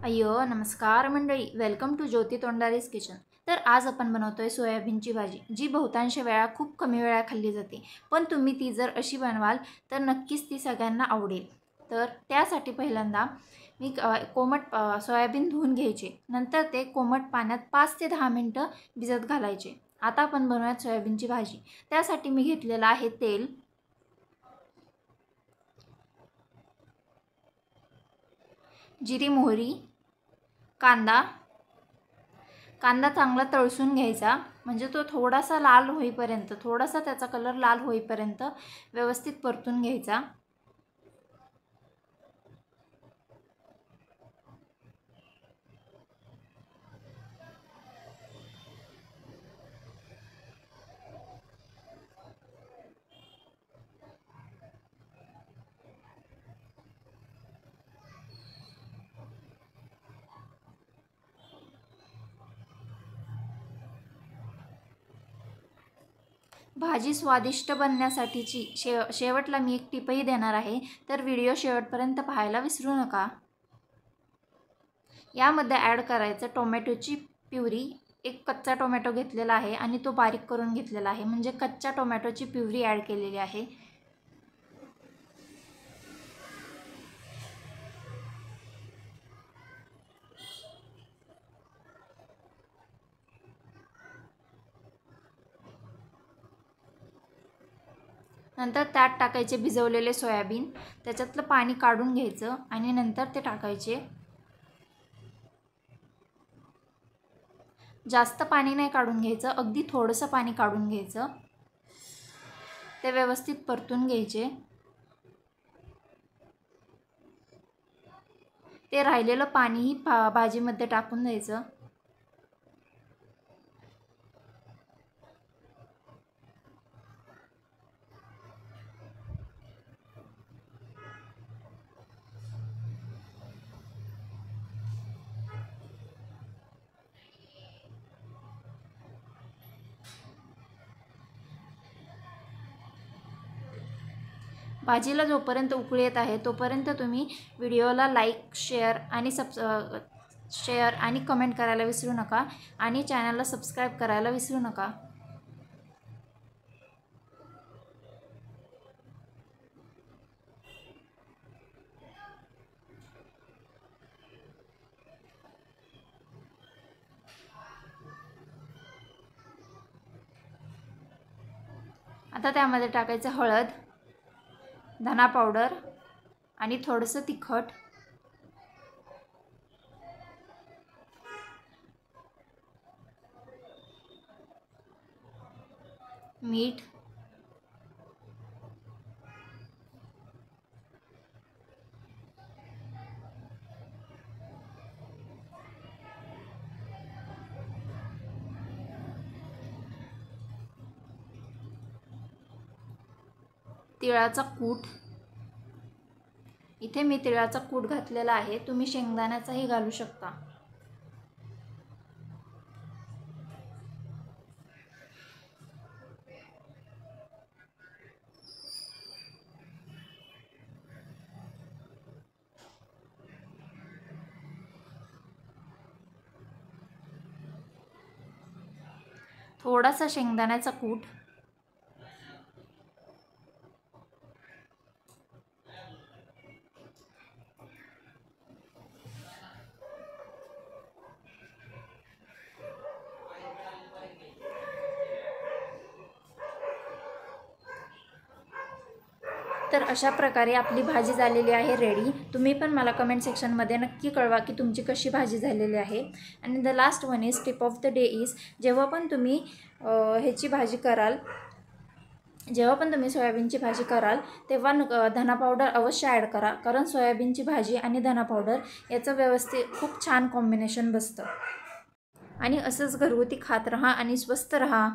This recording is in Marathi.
अय्यो नमस्कार मंडळी, वेलकम टू ज्योती तोंडारीज किचन। तर आज आपण बनवतोय सोयाबीनची भाजी, जी बहुतांश वेळा खूप कमी वेळा खाल्ली जाते, पण तुम्ही ती जर अशी बनवाल तर नक्कीच ती सगळ्यांना आवडेल। तर त्यासाठी पहिल्यांदा मी कोमट सोयाबीन धुवून घ्यायचे, नंतर ते कोमट पाण्यात 5 ते 10 मिनिटं भिजत घालायचे। आता आपण बनवूयात सोयाबीनची भाजी। त्यासाठी मी घेतलेलं आहे तेल, जिरी मोहरी, कांदा चांगला तळसून घ्यायचा, म्हणजे तो थोडासा लाल होईपर्यंत, थोडासा त्याचा कलर लाल होईपर्यंत व्यवस्थित परतून घ्यायचा। भाजी स्वादिष्ट बनण्यासाठीची शेवटला मी एक टिपही देणार आहे, तर व्हिडिओ शेवटपर्यंत पाहायला विसरू नका। यामध्ये ॲड करायचं टोमॅटोची प्युरी। एक कच्चा टोमॅटो घेतलेला आहे आणि तो बारीक करून घेतलेला आहे, म्हणजे कच्च्या टोमॅटोची प्युरी ॲड केलेली आहे। नंतर त्यात टाकायचे भिजवलेले सोयाबीन, त्याच्यातलं पाणी काढून घ्यायचं आणि नंतर ते टाकायचे। जास्त पाणी नाही काढून घ्यायचं, अगदी थोडंसं पाणी काढून घ्यायचं। ते व्यवस्थित परतून घ्यायचे। ते राहिलेलं पाणीही भाजीमध्ये टाकून द्यायचं। भाजीला जोपर्यंत उकळी येत आहे तोपर्यंत तुम्ही व्हिडिओला लाईक, शेअर आणि कमेंट करायला विसरू नका, आणि चॅनलला सबस्क्राईब करायला विसरू नका। आता त्यामध्ये टाकायचं हळद, धना पावडर आणि थोडंसं तिखट, मीठ, तिळाचा कूट। इथे मी तिळाचा कूट घातलेला आहे, तुम्ही शेंगदाण्याचाही घालू शकता। थोडासा शेंगदाण्याचा कूट, तर अशा प्रकारे आपली भाजी झालेली आहे रेडी। तुम्ही पण मला कमेंट सेक्शनमध्ये नक्की कळवा की तुमची कशी भाजी झालेली आहे। आणि the last one is tip of the day is, जेव्हा पण तुम्ही सोयाबीनची भाजी कराल तेव्हा धना पावडर अवश्य ॲड करा, कारण सोयाबीनची भाजी आणि धना पावडर याचं व्यवस्थित खूप छान कॉम्बिनेशन बसतं। आणि असंच घरगुती खात राहा आणि स्वस्त राहा।